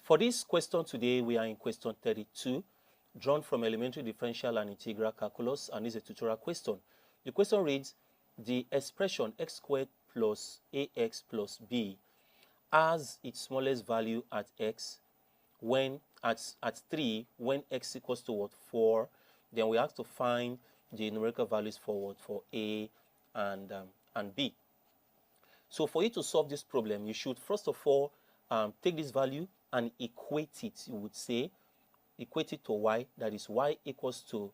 For this question today, we are in question 32, drawn from elementary differential and integral calculus, and is a tutorial question. The question reads, the expression x squared plus ax plus b has its smallest value at x when at 3 when x equals to what, 4. Then we have to find the numerical values for what, for a and b. So for you to solve this problem, you should first of all take this value and equate it. You would say equate it to y, that is y equals to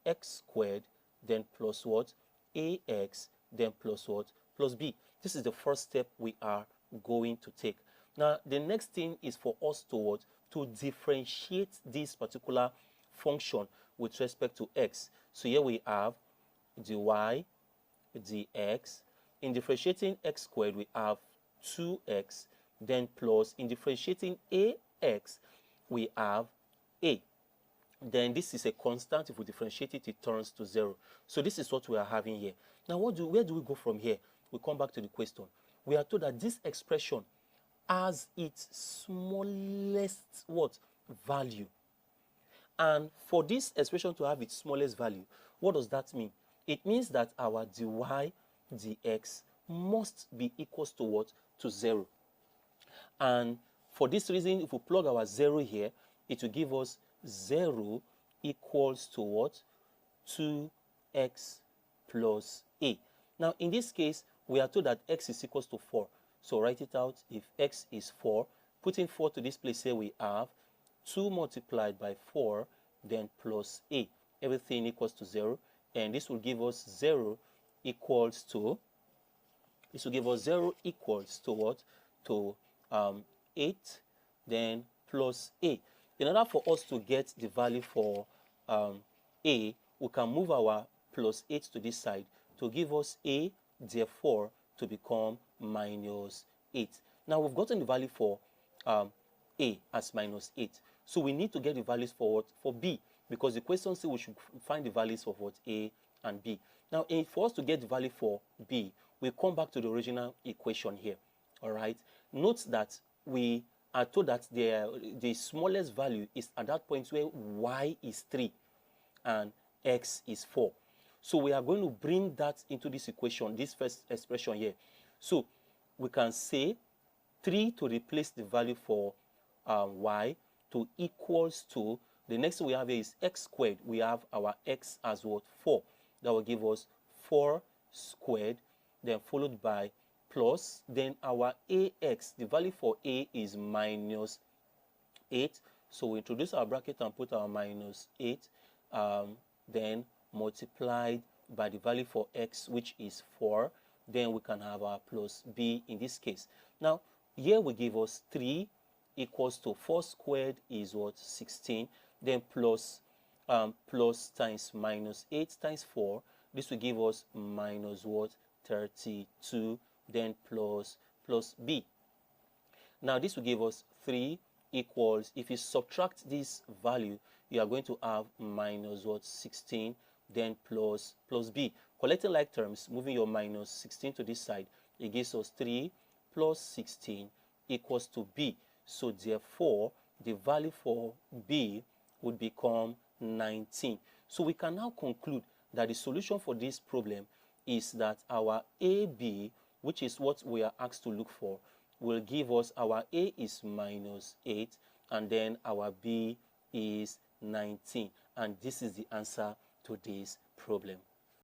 x squared, then plus what, ax, then plus what, plus b. This is the first step we are going to take. Now the next thing is for us to what, to differentiate this particular function with respect to x. So here we have the y, the x. In differentiating x squared, we have 2x, then plus, in differentiating ax, we have a. Then this is a constant. If we differentiate it, it turns to 0. So this is what we are having here. Now, where do we go from here? We come back to the question. We are told that this expression has its smallest what, value. And for this expression to have its smallest value, what does that mean? It means that our dy dx must be equals to what, to 0. And for this reason, if we plug our 0 here, it will give us 0 equals to what, 2x plus a. Now in this case, we are told that x is equals to 4. So write it out. If x is 4, putting 4 to this place here, we have 2 multiplied by 4, then plus a. Everything equals to 0. And this will give us 0 equals to, what? To 8, then plus a. In order for us to get the value for a, we can move our plus 8 to this side to give us a, therefore, to become minus 8. Now we've gotten the value for a as minus 8. So we need to get the values for what? For b, because the question says we should find the values of what? A and b. Now, for us to get the value for b, we come back to the original equation here. All right. Note that we are told that the smallest value is at that point where y is 3 and x is 4. So we are going to bring that into this equation, this first expression here. So we can say 3 to replace the value for y to equals to, the next thing we have here is x squared. We have our x as what? 4. That will give us 4 squared, then followed by plus, then our ax, the value for a is minus 8. So we introduce our bracket and put our minus 8, then multiplied by the value for x, which is 4. Then we can have our plus b in this case. Now, here we give us 3 equals to 4 squared is what? 16. Then plus times minus 8 times 4. This will give us minus what? 32. Then plus b. Now this will give us 3 equals, if you subtract this value, you are going to have minus what? 16, then plus b. Collecting like terms, moving your minus 16 to this side, it gives us 3 plus 16 equals to b. So therefore, the value for b would become 19. So we can now conclude that the solution for this problem is that our AB, which is what we are asked to look for, will give us, our A is minus 8, and then our B is 19. And this is the answer to this problem.